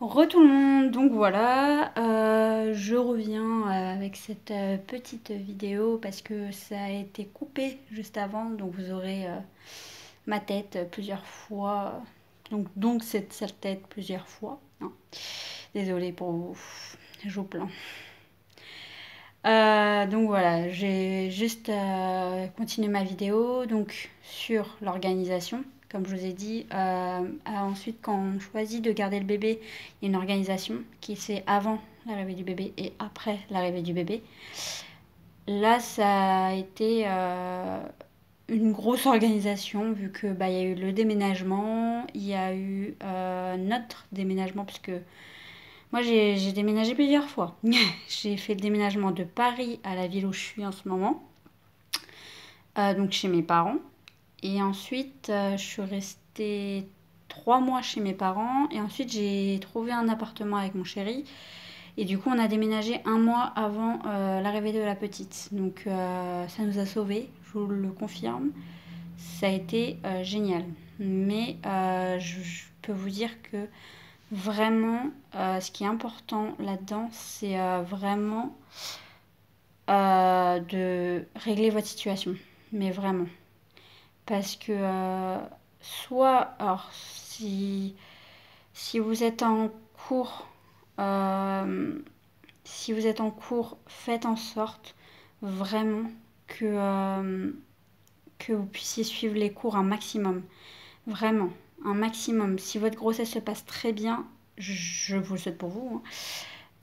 Re tout le monde, donc voilà, je reviens avec cette petite vidéo parce que ça a été coupé juste avant, donc vous aurez ma tête plusieurs fois, donc cette sale tête plusieurs fois, hein. Désolée pour vous, je vous plains. Donc voilà, j'ai juste continué ma vidéo donc sur l'organisation. Comme je vous ai dit, ensuite quand on choisit de garder le bébé, il y a une organisation qui c'est avant l'arrivée du bébé et après l'arrivée du bébé. Là, ça a été une grosse organisation vu que bah, il y a eu le déménagement, il y a eu notre déménagement puisque moi, j'ai déménagé plusieurs fois. J'ai fait le déménagement de Paris à la ville où je suis en ce moment, donc chez mes parents. Et ensuite, je suis restée 3 mois chez mes parents. Et ensuite, j'ai trouvé un appartement avec mon chéri. Et du coup, on a déménagé un mois avant l'arrivée de la petite. Donc, ça nous a sauvés, je vous le confirme. Ça a été génial. Mais je peux vous dire que vraiment, ce qui est important là-dedans, c'est vraiment de régler votre situation. Mais vraiment. Parce que soit, alors, si vous êtes en cours, euh, si vous êtes en cours, faites en sorte vraiment que vous puissiez suivre les cours un maximum. Vraiment, un maximum. Si votre grossesse se passe très bien, je vous le souhaite pour vous,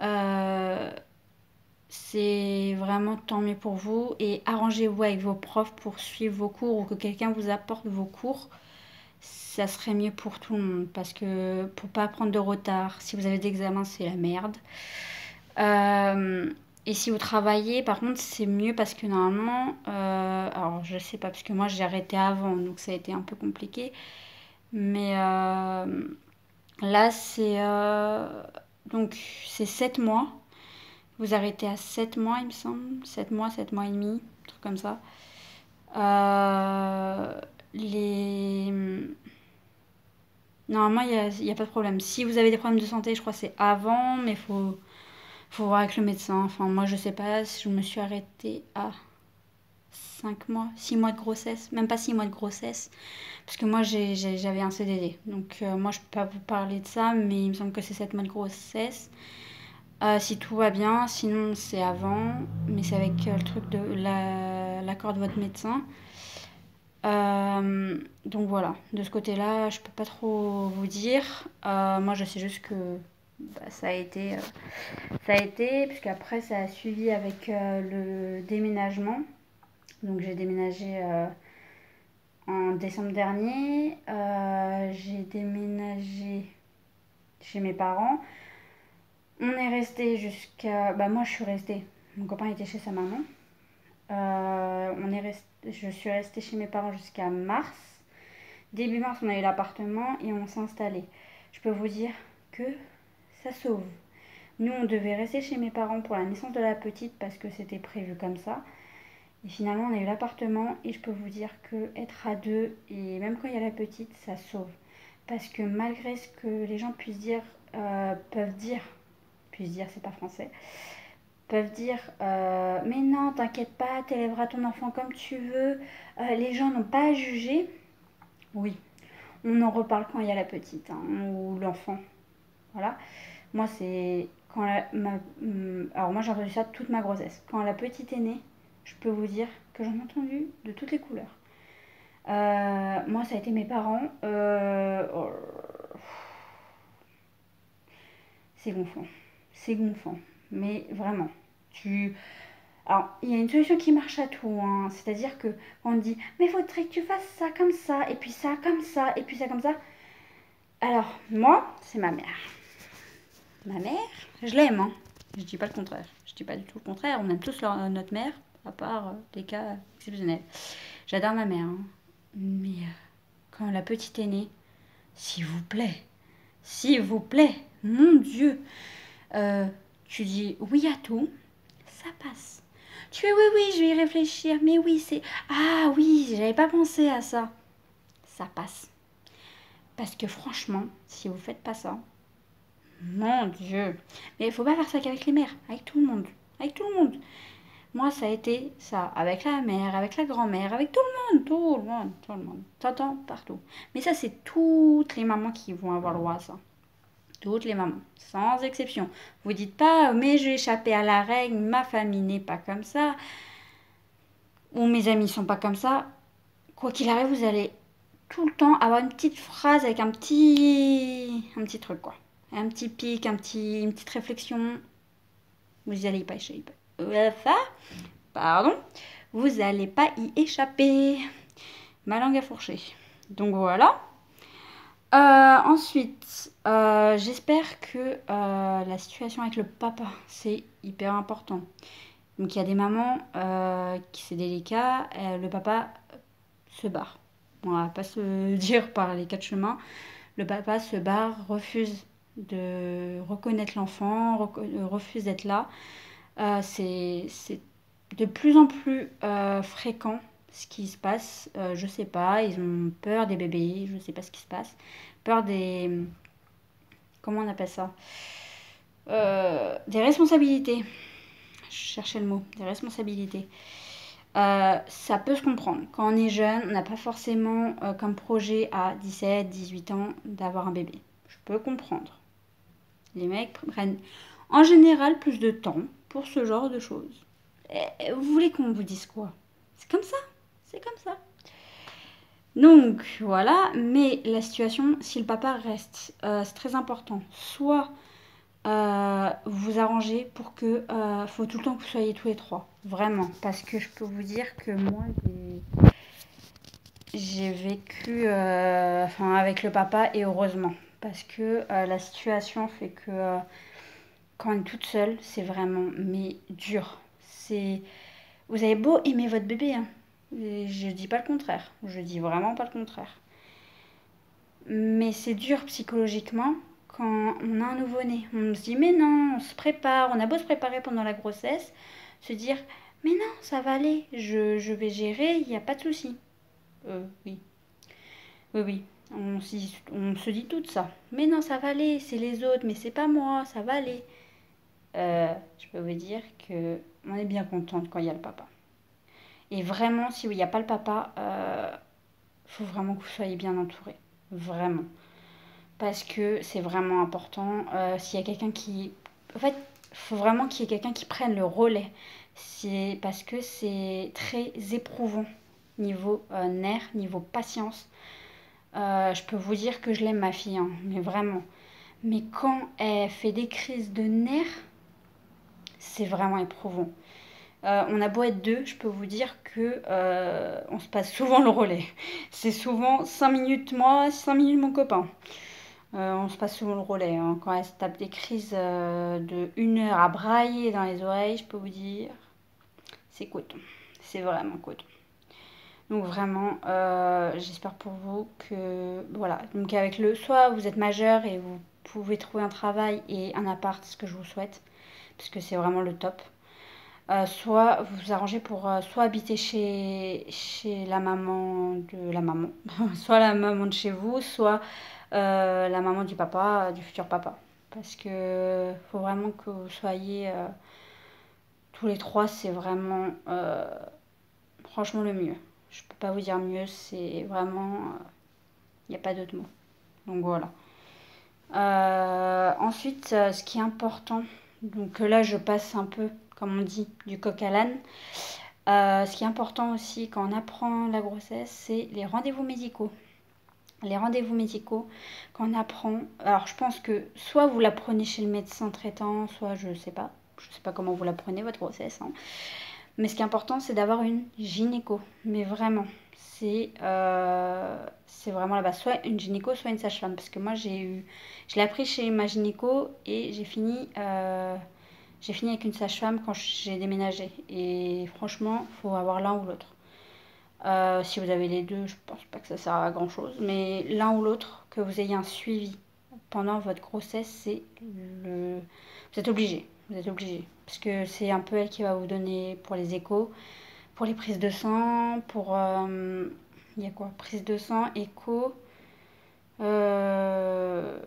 hein. C'est vraiment tant mieux pour vous. Et arrangez-vous avec vos profs pour suivre vos cours ou que quelqu'un vous apporte vos cours. Ça serait mieux pour tout le monde parce que pour pas prendre de retard, si vous avez des examens, c'est la merde. Euh, et si vous travaillez, par contre, c'est mieux parce que normalement, alors je sais pas, parce que moi j'ai arrêté avant, donc ça a été un peu compliqué. Mais là, donc c'est 7 mois. Vous arrêtez à 7 mois, il me semble. 7 mois, 7 mois et demi, un truc comme ça. Euh, les... Normalement, il y a pas de problème. Si vous avez des problèmes de santé, je crois que c'est avant, mais faut voir avec le médecin. Enfin, moi, je sais pas, je me suis arrêtée à 5 mois, 6 mois de grossesse, même pas 6 mois de grossesse, parce que moi, j'avais un CDD. Donc, moi, je peux pas vous parler de ça, mais il me semble que c'est 7 mois de grossesse. Si tout va bien, sinon c'est avant, mais c'est avec le truc de l'accord de votre médecin. Donc voilà, de ce côté-là, je peux pas trop vous dire. Moi, je sais juste que bah, ça a été, puisqu'après ça a suivi avec le déménagement. Donc j'ai déménagé en décembre dernier. J'ai déménagé chez mes parents. On est resté jusqu'à. Bah moi je suis restée. Mon copain était chez sa maman. Je suis restée chez mes parents jusqu'à mars. Début mars, on a eu l'appartement et on s'est installé. Je peux vous dire que ça sauve. Nous, on devait rester chez mes parents pour la naissance de la petite parce que c'était prévu comme ça. Et finalement, on a eu l'appartement et je peux vous dire que être à deux et même quand il y a la petite, ça sauve. Parce que malgré ce que les gens puissent dire, c'est pas français, peuvent dire mais non, t'inquiète pas, t'élèveras ton enfant comme tu veux, les gens n'ont pas à juger. Oui, on en reparle quand il y a la petite, hein, ou l'enfant. Voilà. Moi, c'est quand alors moi j'ai entendu ça toute ma grossesse. Quand la petite est née, je peux vous dire que j'en ai entendu de toutes les couleurs. Moi, ça a été mes parents. C'est gonflant. C'est gonflant. Mais vraiment. Tu... Alors, il y a une solution qui marche à tout, hein. C'est-à-dire que on te dit, mais il faudrait que tu fasses ça comme ça, et puis ça comme ça, et puis ça comme ça. Alors, moi, c'est ma mère. Ma mère, je l'aime, hein. Je dis pas le contraire. Je dis pas du tout le contraire. On aime tous notre mère, à part des cas exceptionnels. J'adore ma mère, hein. Mais quand la petite est née, s'il vous plaît, mon Dieu, euh, tu dis oui à tout, ça passe. Tu fais oui, oui, je vais y réfléchir, mais oui, c'est. Ah oui, j'avais pas pensé à ça. Ça passe. Parce que franchement, si vous faites pas ça, Mon Dieu. Mais il faut pas faire ça qu'avec les mères, avec tout le monde. Avec tout le monde. Moi, ça a été ça, avec la mère, avec la grand-mère, avec tout le monde, tout le monde, tout le monde. T'entends partout. Mais ça, c'est toutes les mamans qui vont avoir le droit à ça. Toutes les mamans, sans exception. Vous dites pas, mais j'ai échappé à la règle, ma famille n'est pas comme ça, ou mes amis sont pas comme ça. Quoi qu'il arrive, vous allez tout le temps avoir une petite phrase avec un petit truc, quoi. Un petit pic, une petite réflexion. Vous allez pas échapper. Pardon. Vous n'allez pas y échapper. Ma langue a fourché. Donc voilà. Ensuite, j'espère que la situation avec le papa, c'est hyper important. Donc il y a des mamans qui c'est délicat, le papa se barre. On va pas se dire par les quatre chemins. Le papa se barre, refuse de reconnaître l'enfant, refuse d'être là. C'est de plus en plus fréquent ce qui se passe. Je sais pas, ils ont peur des bébés, je sais pas ce qui se passe. Peur des. Comment on appelle ça? Des responsabilités. Je cherchais le mot, des responsabilités. Ça peut se comprendre. Quand on est jeune, on n'a pas forcément comme projet à 17, 18 ans d'avoir un bébé. Je peux comprendre. Les mecs prennent en général plus de temps pour ce genre de choses. Et vous voulez qu'on vous dise quoi? C'est comme ça. C'est comme ça. Donc voilà, mais la situation, si le papa reste, c'est très important. Soit vous vous arrangez pour que faut tout le temps que vous soyez tous les trois, vraiment, parce que je peux vous dire que moi j'ai vécu enfin, avec le papa et heureusement, parce que la situation fait que quand on est toute seule, c'est vraiment mais dur. C'est Vous avez beau aimer votre bébé, hein. Et je dis pas le contraire, je dis vraiment pas le contraire. Mais c'est dur psychologiquement quand on a un nouveau-né. On se dit mais non, on se prépare, on a beau se préparer pendant la grossesse, se dire mais non, ça va aller, je vais gérer, il n'y a pas de souci. Oui, oui, oui. On se dit tout ça. Mais non, ça va aller, c'est les autres, mais c'est pas moi, ça va aller. Je peux vous dire que on est bien contente quand il y a le papa. Et vraiment, si il n'y a pas le papa, faut vraiment que vous soyez bien entouré. Vraiment. Parce que c'est vraiment important. S'il y a quelqu'un qui... En fait, il faut vraiment qu'il y ait quelqu'un qui prenne le relais. C'est parce que c'est très éprouvant niveau nerfs, niveau patience. Je peux vous dire que je l'aime ma fille, hein, mais vraiment. Mais quand elle fait des crises de nerfs, c'est vraiment éprouvant. On a beau être deux, je peux vous dire que on se passe souvent le relais. C'est souvent 5 minutes moi, 5 minutes mon copain. On se passe souvent le relais, hein. Quand elle se tape des crises de 1 heure à brailler dans les oreilles, je peux vous dire, c'est coton. C'est vraiment coton. Donc vraiment, j'espère pour vous que voilà. Donc avec soit vous êtes majeur et vous pouvez trouver un travail et un appart, ce que je vous souhaite, parce que c'est vraiment le top. Soit vous vous arrangez pour soit habiter chez la maman de la maman, soit la maman de chez vous, soit la maman du papa, du futur papa. Parce que faut vraiment que vous soyez tous les trois, c'est vraiment franchement le mieux. Je peux pas vous dire mieux, c'est vraiment, il n'y a pas d'autre mot. Donc voilà. Ensuite, ce qui est important, donc là je passe un peu, comme on dit, du coq à l'âne. Ce qui est important aussi quand on apprend la grossesse, c'est les rendez-vous médicaux. Les rendez-vous médicaux, quand on apprend, alors je pense que soit vous la prenez chez le médecin traitant, soit je sais pas comment vous la prenez votre grossesse, hein. Mais ce qui est important, c'est d'avoir une gynéco. Mais vraiment, c'est vraiment là-bas. Soit une gynéco, soit une sage-femme. Parce que moi, je l'ai appris chez ma gynéco et j'ai fini avec une sage-femme quand j'ai déménagé. Et franchement, il faut avoir l'un ou l'autre. Si vous avez les deux, je pense pas que ça sert à grand chose. Mais l'un ou l'autre, que vous ayez un suivi pendant votre grossesse, vous êtes obligé. Vous êtes obligé. Parce que c'est un peu elle qui va vous donner pour les échos, pour les prises de sang, pour. Il y a quoi? Prise de sang, écho. Euh,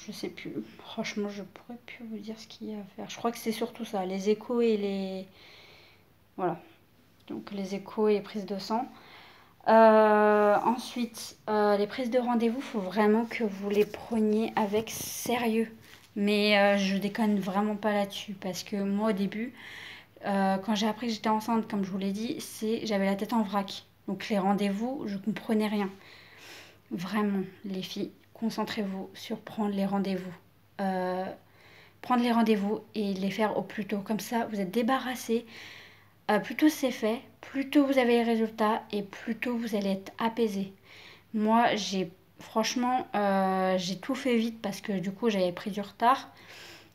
je sais plus. Franchement, je pourrais plus vous dire ce qu'il y a à faire. Je crois que c'est surtout ça, les échos et les... Voilà. Donc les échos et les prises de sang. Ensuite, les prises de rendez-vous, il faut vraiment que vous les preniez avec sérieux. Mais je déconne vraiment pas là-dessus. Parce que moi, au début, quand j'ai appris que j'étais enceinte, comme je vous l'ai dit, j'avais la tête en vrac. Donc les rendez-vous, je comprenais rien. Vraiment, les filles, concentrez-vous sur prendre les rendez-vous. Euh, Prendre les rendez-vous et les faire au plus tôt. Comme ça, vous êtes débarrassés. Plus tôt c'est fait, plus tôt vous avez les résultats et plus tôt vous allez être apaisé. Moi, franchement, j'ai tout fait vite parce que du coup, j'avais pris du retard.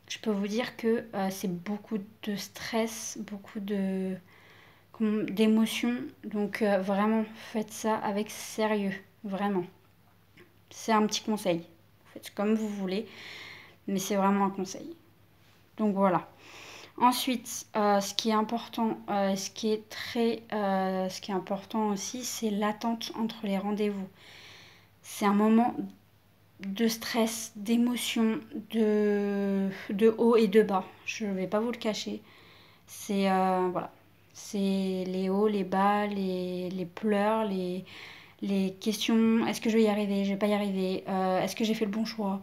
Je peux vous dire que c'est beaucoup de stress, beaucoup d'émotions. Donc, vraiment, faites ça avec sérieux. Vraiment. C'est un petit conseil. Faites comme vous voulez, mais c'est vraiment un conseil. Donc, voilà. Ensuite, ce qui est important, ce qui est important aussi, c'est l'attente entre les rendez-vous. C'est un moment de stress, d'émotion, de haut et de bas. Je ne vais pas vous le cacher. C'est voilà, c'est les hauts, les bas, les pleurs, les questions. Est-ce que je vais y arriver? Je vais pas y arriver. Est-ce que j'ai fait le bon choix?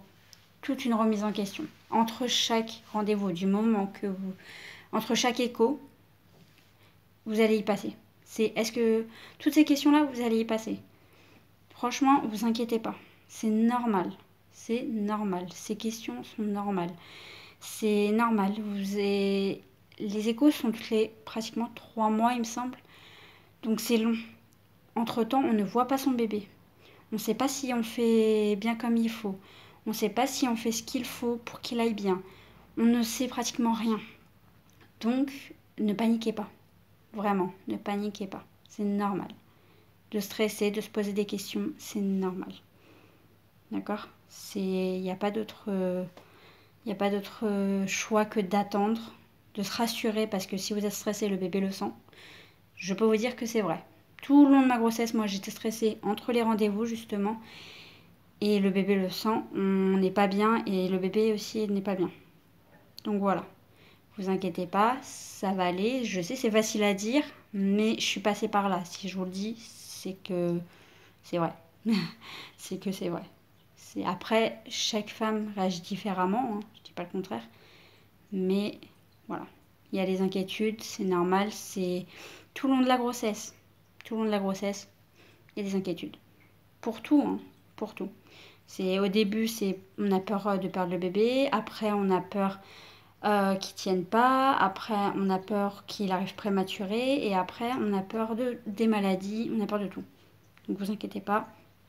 Toute une remise en question entre chaque rendez-vous, du moment que vous entre chaque écho, vous allez y passer. Est-ce que toutes ces questions-là, vous allez y passer? Franchement, vous inquiétez pas. C'est normal. C'est normal. Ces questions sont normales. C'est normal. Les échos sont tous les pratiquement 3 mois, il me semble. Donc c'est long. Entre-temps, on ne voit pas son bébé. On ne sait pas si on fait bien comme il faut. On ne sait pas si on fait ce qu'il faut pour qu'il aille bien. On ne sait pratiquement rien. Donc, ne paniquez pas. Vraiment, ne paniquez pas. C'est normal. De stresser, de se poser des questions, c'est normal. D'accord? Il n'y a pas d'autre choix que d'attendre, de se rassurer parce que si vous êtes stressé, le bébé le sent. Je peux vous dire que c'est vrai. Tout le long de ma grossesse, moi j'étais stressée entre les rendez-vous justement et le bébé le sent. On n'est pas bien et le bébé aussi n'est pas bien. Donc voilà. Vous inquiétez pas, ça va aller. Je sais, c'est facile à dire, mais je suis passée par là. Si je vous le dis, c'est que c'est vrai. C'est que c'est vrai. Après, chaque femme réagit différemment, hein, je dis pas le contraire. Mais voilà, il y a les inquiétudes, c'est normal, c'est tout le long de la grossesse. Tout le long de la grossesse, il y a des inquiétudes. Pour tout, hein, pour tout. Au début, on a peur de perdre le bébé. Après, on a peur qu'il tienne pas. Après, on a peur qu'il arrive prématuré. Et après, on a peur des maladies. On a peur de tout. Donc, vous inquiétez pas.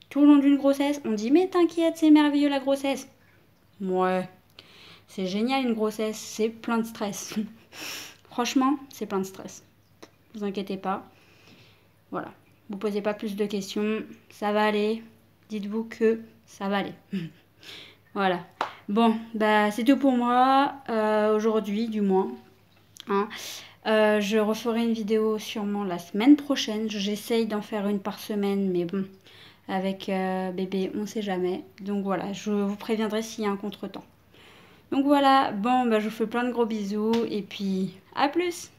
Tout le long d'une grossesse, on dit mais t'inquiète, c'est merveilleux la grossesse. Ouais, c'est génial une grossesse, c'est plein de stress. Franchement, c'est plein de stress. Vous inquiétez pas. Voilà. Vous posez pas plus de questions, ça va aller. Dites-vous que ça va aller. Voilà. Bon, bah c'est tout pour moi, aujourd'hui du moins. Hein. Je referai une vidéo sûrement la semaine prochaine. J'essaye d'en faire une par semaine, mais bon, avec bébé, on sait jamais. Donc voilà, je vous préviendrai s'il y a un contretemps. Donc voilà, bon, bah, je vous fais plein de gros bisous et puis à plus!